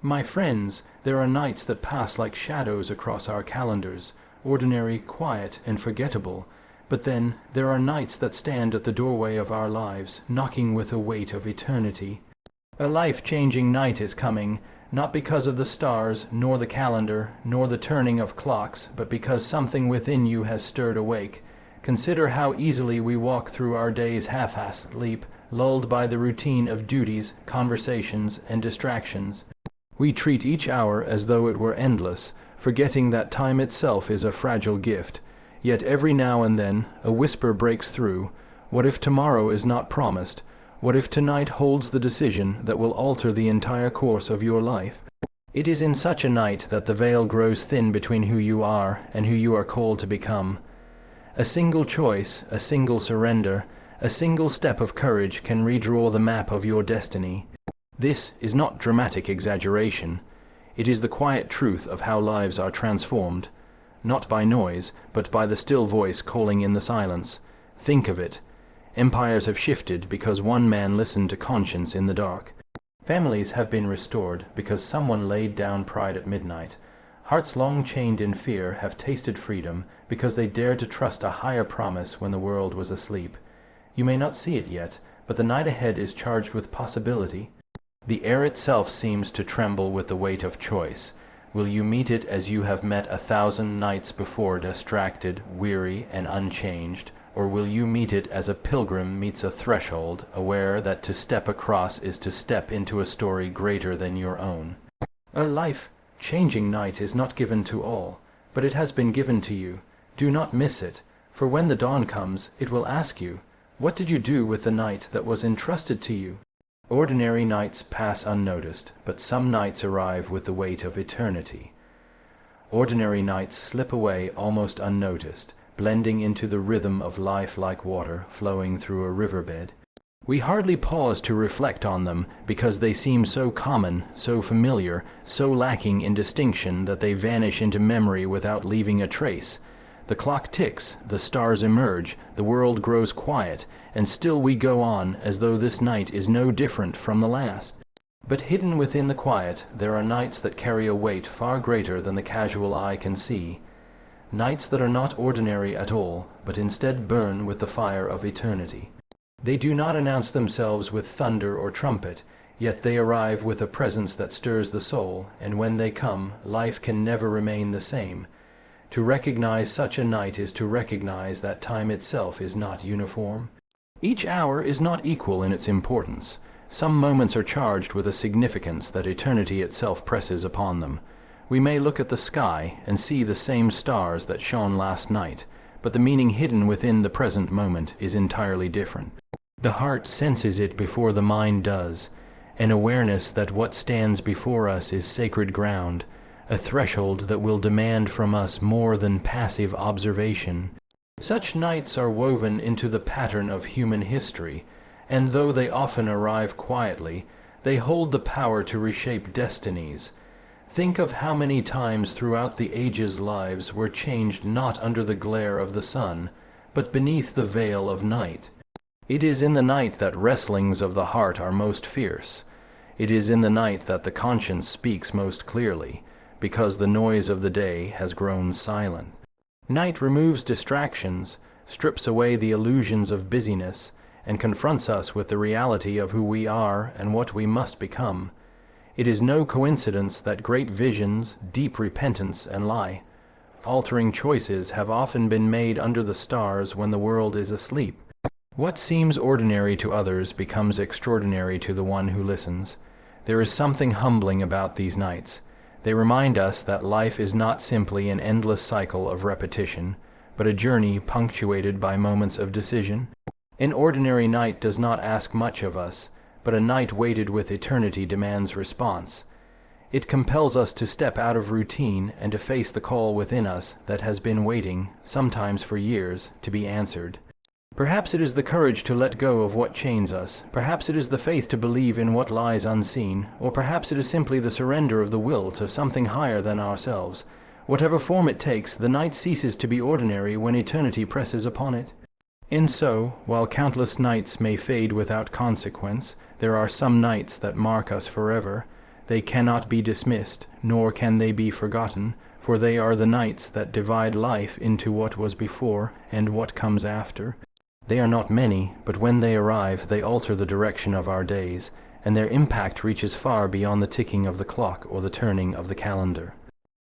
My friends, there are nights that pass like shadows across our calendars, ordinary, quiet, and forgettable. But then, there are nights that stand at the doorway of our lives, knocking with the weight of eternity. A life-changing night is coming, not because of the stars, nor the calendar, nor the turning of clocks, but because something within you has stirred awake. Consider how easily we walk through our days half-asleep, lulled by the routine of duties, conversations, and distractions. We treat each hour as though it were endless, forgetting that time itself is a fragile gift. Yet every now and then a whisper breaks through. What if tomorrow is not promised? What if tonight holds the decision that will alter the entire course of your life? It is in such a night that the veil grows thin between who you are and who you are called to become. A single choice, a single surrender, a single step of courage can redraw the map of your destiny. This is not dramatic exaggeration. It is the quiet truth of how lives are transformed, not by noise, but by the still voice calling in the silence. Think of it. Empires have shifted because one man listened to conscience in the dark. Families have been restored because someone laid down pride at midnight. Hearts long chained in fear have tasted freedom because they dared to trust a higher promise when the world was asleep. You may not see it yet, but the night ahead is charged with possibility. The air itself seems to tremble with the weight of choice. Will you meet it as you have met 1,000 nights before, distracted, weary, and unchanged? Or will you meet it as a pilgrim meets a threshold, aware that to step across is to step into a story greater than your own? A life-changing night is not given to all, but it has been given to you. Do not miss it, for when the dawn comes, it will ask you, what did you do with the night that was entrusted to you? Ordinary nights pass unnoticed, but some nights arrive with the weight of eternity. Ordinary nights slip away almost unnoticed, blending into the rhythm of life like water flowing through a riverbed. We hardly pause to reflect on them because they seem so common, so familiar, so lacking in distinction that they vanish into memory without leaving a trace. The clock ticks, the stars emerge, the world grows quiet, and still we go on as though this night is no different from the last. But hidden within the quiet, there are nights that carry a weight far greater than the casual eye can see. Nights that are not ordinary at all, but instead burn with the fire of eternity. They do not announce themselves with thunder or trumpet, yet they arrive with a presence that stirs the soul, and when they come, life can never remain the same. To recognize such a night is to recognize that time itself is not uniform. Each hour is not equal in its importance. Some moments are charged with a significance that eternity itself presses upon them. We may look at the sky and see the same stars that shone last night, but the meaning hidden within the present moment is entirely different. The heart senses it before the mind does, an awareness that what stands before us is sacred ground, a threshold that will demand from us more than passive observation. Such nights are woven into the pattern of human history, and though they often arrive quietly, they hold the power to reshape destinies. Think of how many times throughout the ages lives were changed not under the glare of the sun, but beneath the veil of night. It is in the night that wrestlings of the heart are most fierce. It is in the night that the conscience speaks most clearly, because the noise of the day has grown silent. Night removes distractions, strips away the illusions of busyness, and confronts us with the reality of who we are and what we must become. It is no coincidence that great visions, deep repentance, and life-altering choices have often been made under the stars when the world is asleep. What seems ordinary to others becomes extraordinary to the one who listens. There is something humbling about these nights. They remind us that life is not simply an endless cycle of repetition, but a journey punctuated by moments of decision. An ordinary night does not ask much of us, but a night weighted with eternity demands response. It compels us to step out of routine and to face the call within us that has been waiting, sometimes for years, to be answered. Perhaps it is the courage to let go of what chains us, perhaps it is the faith to believe in what lies unseen, or perhaps it is simply the surrender of the will to something higher than ourselves. Whatever form it takes, the night ceases to be ordinary when eternity presses upon it. And so, while countless nights may fade without consequence, there are some nights that mark us forever. They cannot be dismissed, nor can they be forgotten, for they are the nights that divide life into what was before and what comes after. They are not many, but when they arrive they alter the direction of our days, and their impact reaches far beyond the ticking of the clock or the turning of the calendar.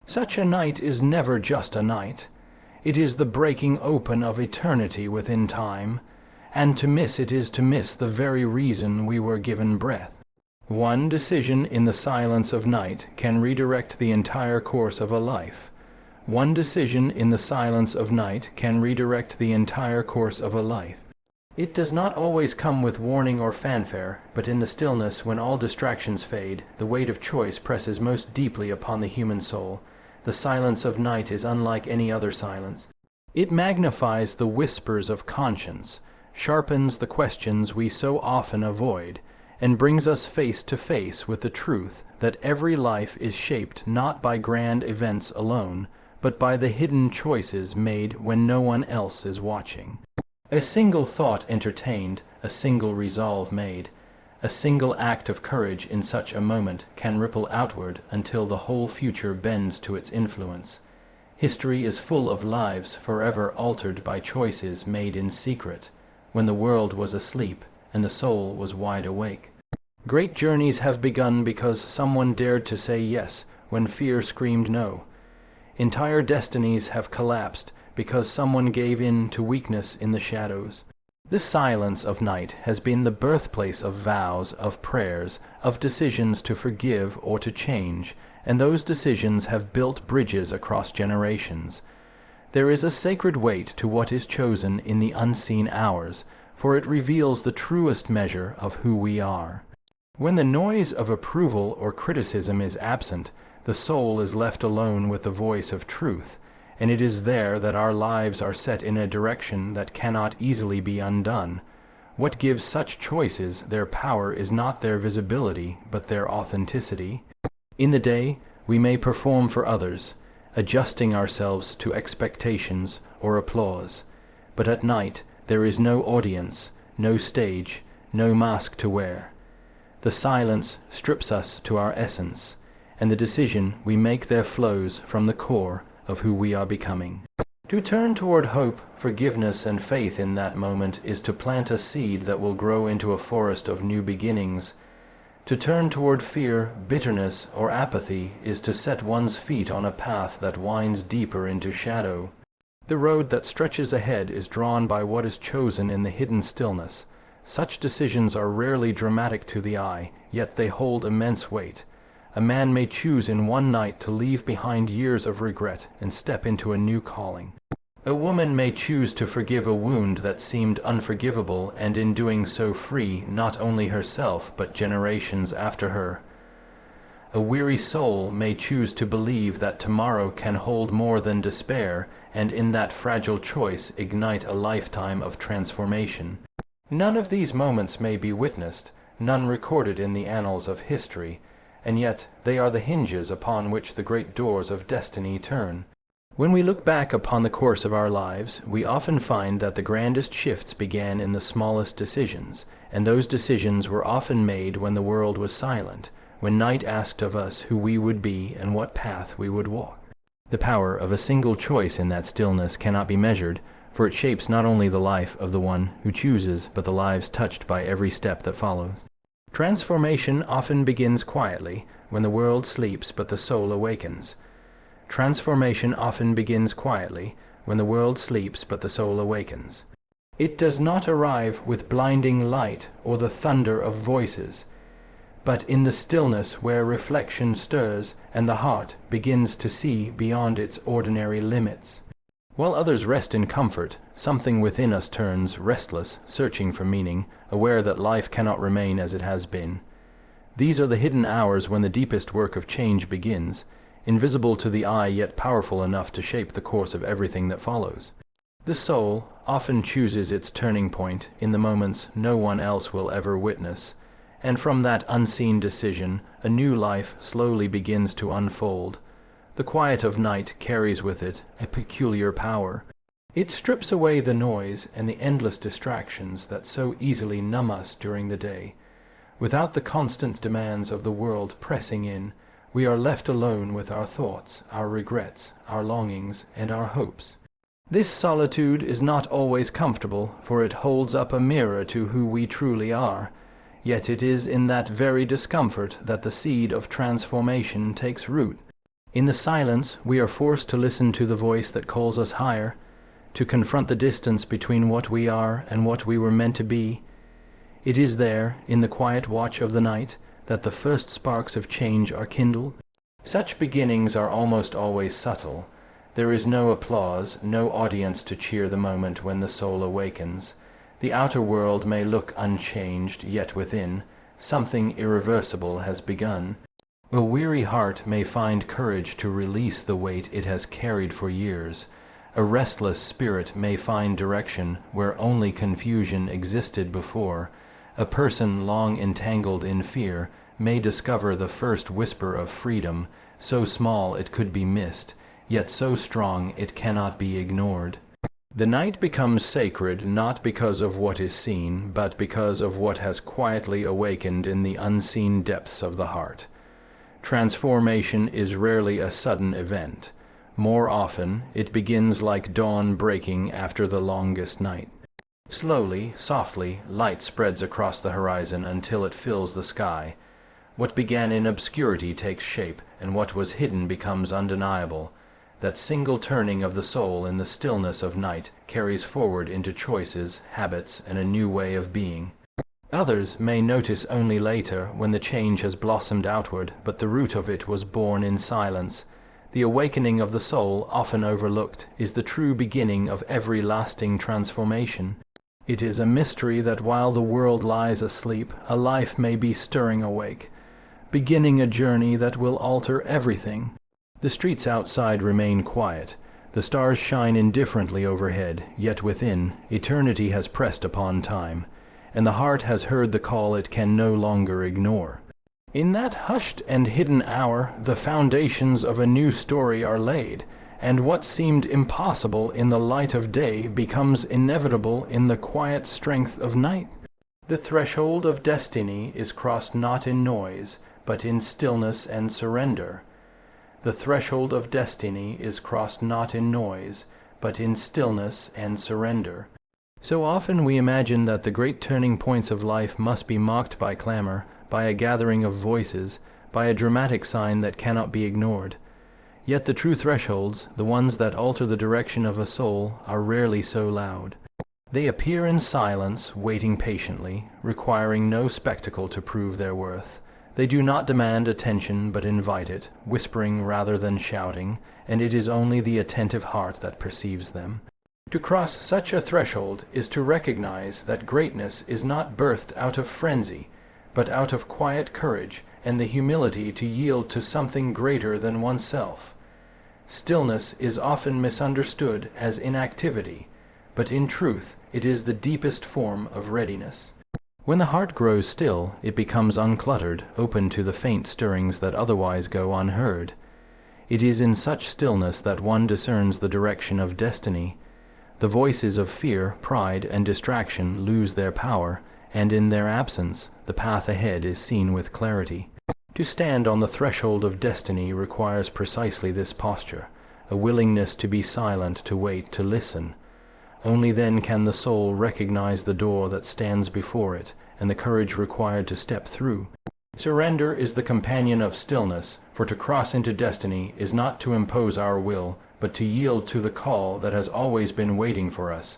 Such a night is never just a night. It is the breaking open of eternity within time, and to miss it is to miss the very reason we were given breath. One decision in the silence of night can redirect the entire course of a life. One decision in the silence of night can redirect the entire course of a life. It does not always come with warning or fanfare, but in the stillness when all distractions fade, the weight of choice presses most deeply upon the human soul. The silence of night is unlike any other silence. It magnifies the whispers of conscience, sharpens the questions we so often avoid, and brings us face to face with the truth that every life is shaped not by grand events alone, but by the hidden choices made when no one else is watching. A single thought entertained, a single resolve made, a single act of courage in such a moment can ripple outward until the whole future bends to its influence. History is full of lives forever altered by choices made in secret, when the world was asleep and the soul was wide awake. Great journeys have begun because someone dared to say yes when fear screamed no. Entire destinies have collapsed because someone gave in to weakness in the shadows. This silence of night has been the birthplace of vows, of prayers, of decisions to forgive or to change, and those decisions have built bridges across generations. There is a sacred weight to what is chosen in the unseen hours, for it reveals the truest measure of who we are. When the noise of approval or criticism is absent, the soul is left alone with the voice of truth, and it is there that our lives are set in a direction that cannot easily be undone. What gives such choices their power is not their visibility, but their authenticity. In the day, we may perform for others, adjusting ourselves to expectations or applause, but at night there is no audience, no stage, no mask to wear. The silence strips us to our essence, and the decision we make there flows from the core of who we are becoming. To turn toward hope, forgiveness, and faith in that moment is to plant a seed that will grow into a forest of new beginnings. To turn toward fear, bitterness, or apathy is to set one's feet on a path that winds deeper into shadow. The road that stretches ahead is drawn by what is chosen in the hidden stillness. Such decisions are rarely dramatic to the eye, yet they hold immense weight. A man may choose in one night to leave behind years of regret and step into a new calling. A woman may choose to forgive a wound that seemed unforgivable, and in doing so free not only herself but generations after her. A weary soul may choose to believe that tomorrow can hold more than despair, and in that fragile choice ignite a lifetime of transformation. None of these moments may be witnessed, none recorded in the annals of history, and yet they are the hinges upon which the great doors of destiny turn. When we look back upon the course of our lives, we often find that the grandest shifts began in the smallest decisions, and those decisions were often made when the world was silent, when night asked of us who we would be and what path we would walk. The power of a single choice in that stillness cannot be measured, for it shapes not only the life of the one who chooses, but the lives touched by every step that follows. Transformation often begins quietly, when the world sleeps but the soul awakens. Transformation often begins quietly, when the world sleeps but the soul awakens. It does not arrive with blinding light or the thunder of voices, but in the stillness where reflection stirs and the heart begins to see beyond its ordinary limits. While others rest in comfort, something within us turns restless, searching for meaning, aware that life cannot remain as it has been. These are the hidden hours when the deepest work of change begins, invisible to the eye yet powerful enough to shape the course of everything that follows. The soul often chooses its turning point in the moments no one else will ever witness, and from that unseen decision a new life slowly begins to unfold. The quiet of night carries with it a peculiar power. It strips away the noise and the endless distractions that so easily numb us during the day. Without the constant demands of the world pressing in, we are left alone with our thoughts, our regrets, our longings, and our hopes. This solitude is not always comfortable, for it holds up a mirror to who we truly are. Yet it is in that very discomfort that the seed of transformation takes root. In the silence, we are forced to listen to the voice that calls us higher, to confront the distance between what we are and what we were meant to be. It is there, in the quiet watch of the night, that the first sparks of change are kindled. Such beginnings are almost always subtle. There is no applause, no audience to cheer the moment when the soul awakens. The outer world may look unchanged, yet within, something irreversible has begun. A weary heart may find courage to release the weight it has carried for years. A restless spirit may find direction where only confusion existed before. A person long entangled in fear may discover the first whisper of freedom, so small it could be missed, yet so strong it cannot be ignored. The night becomes sacred not because of what is seen, but because of what has quietly awakened in the unseen depths of the heart. Transformation is rarely a sudden event. More often, it begins like dawn breaking after the longest night. Slowly, softly, light spreads across the horizon until it fills the sky. What began in obscurity takes shape, and what was hidden becomes undeniable. That single turning of the soul in the stillness of night carries forward into choices, habits, and a new way of being. Others may notice only later, when the change has blossomed outward, but the root of it was born in silence. The awakening of the soul, often overlooked, is the true beginning of every lasting transformation. It is a mystery that while the world lies asleep, a life may be stirring awake, beginning a journey that will alter everything. The streets outside remain quiet. The stars shine indifferently overhead, yet within, eternity has pressed upon time, and the heart has heard the call it can no longer ignore. In that hushed and hidden hour, the foundations of a new story are laid, and what seemed impossible in the light of day becomes inevitable in the quiet strength of night. The threshold of destiny is crossed not in noise, but in stillness and surrender. The threshold of destiny is crossed not in noise, but in stillness and surrender. So often we imagine that the great turning points of life must be marked by clamor, by a gathering of voices, by a dramatic sign that cannot be ignored. Yet the true thresholds, the ones that alter the direction of a soul, are rarely so loud. They appear in silence, waiting patiently, requiring no spectacle to prove their worth. They do not demand attention but invite it, whispering rather than shouting, and it is only the attentive heart that perceives them. To cross such a threshold is to recognize that greatness is not birthed out of frenzy, but out of quiet courage and the humility to yield to something greater than oneself. Stillness is often misunderstood as inactivity, but in truth it is the deepest form of readiness. When the heart grows still, it becomes uncluttered, open to the faint stirrings that otherwise go unheard. It is in such stillness that one discerns the direction of destiny. The voices of fear, pride, and distraction lose their power, and in their absence, the path ahead is seen with clarity. To stand on the threshold of destiny requires precisely this posture, a willingness to be silent, to wait, to listen. Only then can the soul recognize the door that stands before it, and the courage required to step through. Surrender is the companion of stillness, for to cross into destiny is not to impose our will, but to yield to the call that has always been waiting for us.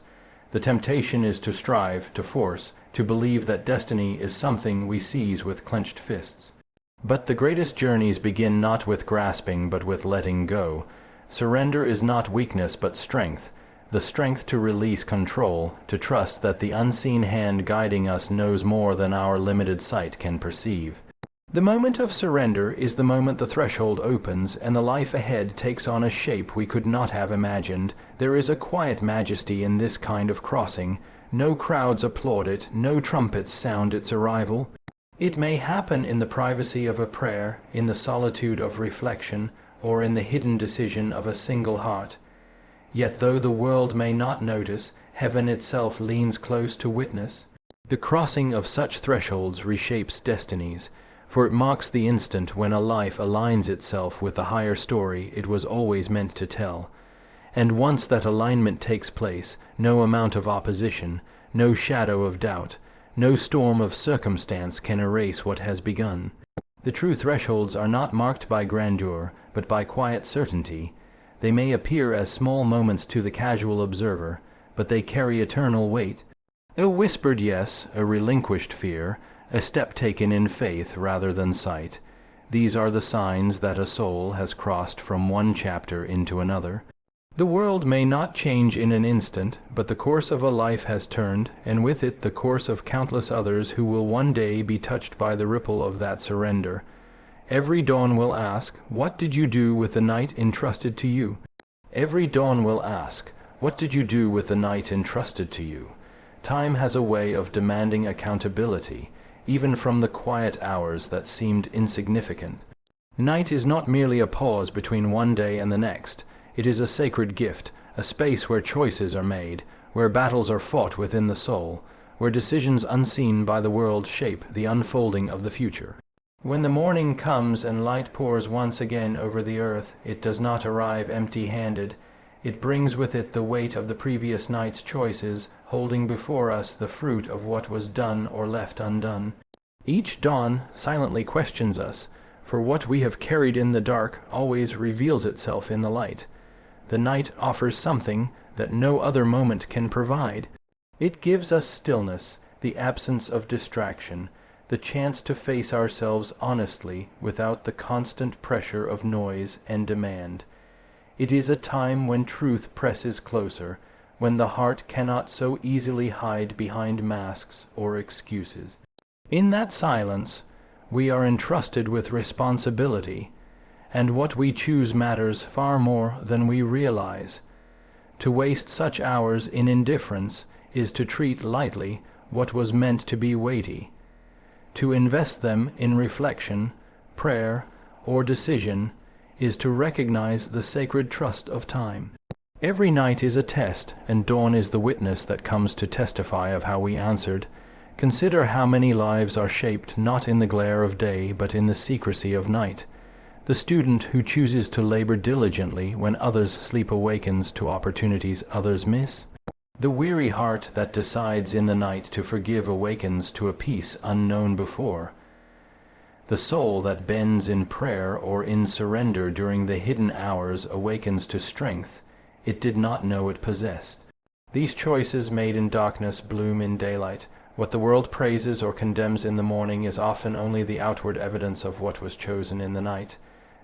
The temptation is to strive, to force, to believe that destiny is something we seize with clenched fists. But the greatest journeys begin not with grasping, but with letting go. Surrender is not weakness, but strength. The strength to release control, to trust that the unseen hand guiding us knows more than our limited sight can perceive. The moment of surrender is the moment the threshold opens and the life ahead takes on a shape we could not have imagined. There is a quiet majesty in this kind of crossing. No crowds applaud it, no trumpets sound its arrival. It may happen in the privacy of a prayer, in the solitude of reflection, or in the hidden decision of a single heart. Yet though the world may not notice, heaven itself leans close to witness. The crossing of such thresholds reshapes destinies, for it marks the instant when a life aligns itself with the higher story it was always meant to tell. And once that alignment takes place, no amount of opposition, no shadow of doubt, no storm of circumstance can erase what has begun. The true thresholds are not marked by grandeur, but by quiet certainty. They may appear as small moments to the casual observer, but they carry eternal weight. A whispered yes, a relinquished fear, a step taken in faith rather than sight. These are the signs that a soul has crossed from one chapter into another. The world may not change in an instant, but the course of a life has turned, and with it the course of countless others who will one day be touched by the ripple of that surrender. Every dawn will ask, "What did you do with the night entrusted to you?" Every dawn will ask, "What did you do with the night entrusted to you?" Time has a way of demanding accountability, even from the quiet hours that seemed insignificant. Night is not merely a pause between one day and the next. It is a sacred gift, a space where choices are made, where battles are fought within the soul, where decisions unseen by the world shape the unfolding of the future. When the morning comes and light pours once again over the earth, it does not arrive empty-handed. It brings with it the weight of the previous night's choices, holding before us the fruit of what was done or left undone. Each dawn silently questions us, for what we have carried in the dark always reveals itself in the light. The night offers something that no other moment can provide. It gives us stillness, the absence of distraction, the chance to face ourselves honestly without the constant pressure of noise and demand. It is a time when truth presses closer, when the heart cannot so easily hide behind masks or excuses. In that silence, we are entrusted with responsibility, and what we choose matters far more than we realize. To waste such hours in indifference is to treat lightly what was meant to be weighty. To invest them in reflection, prayer, or decision is to recognize the sacred trust of time. Every night is a test, and dawn is the witness that comes to testify of how we answered. Consider how many lives are shaped not in the glare of day, but in the secrecy of night. The student who chooses to labor diligently when others sleep awakens to opportunities others miss. The weary heart that decides in the night to forgive awakens to a peace unknown before. The soul that bends in prayer or in surrender during the hidden hours awakens to strength it did not know it possessed. These choices made in darkness bloom in daylight. What the world praises or condemns in the morning is often only the outward evidence of what was chosen in the night.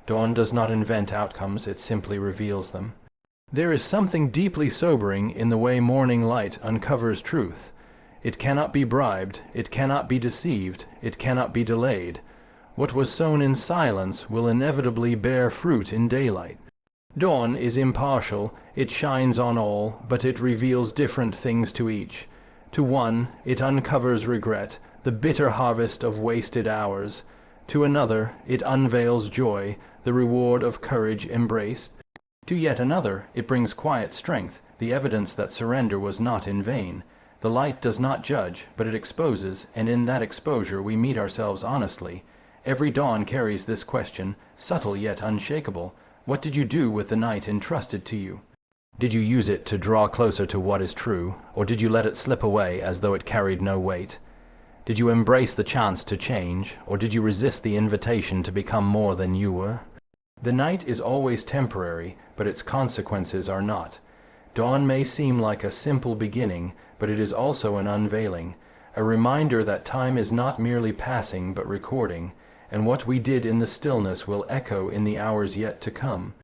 Dawn does not invent outcomes, it simply reveals them. There is something deeply sobering in the way morning light uncovers truth. It cannot be bribed, it cannot be deceived, it cannot be delayed. What was sown in silence will inevitably bear fruit in daylight. Dawn is impartial, it shines on all, but it reveals different things to each. To one, it uncovers regret, the bitter harvest of wasted hours. To another, it unveils joy, the reward of courage embraced. To yet another, it brings quiet strength, the evidence that surrender was not in vain. The light does not judge, but it exposes, and in that exposure we meet ourselves honestly. Every dawn carries this question, subtle yet unshakable. What did you do with the night entrusted to you? Did you use it to draw closer to what is true, or did you let it slip away as though it carried no weight? Did you embrace the chance to change, or did you resist the invitation to become more than you were? The night is always temporary, but its consequences are not. Dawn may seem like a simple beginning, but it is also an unveiling, a reminder that time is not merely passing but recording, and what we did in the stillness will echo in the hours yet to come.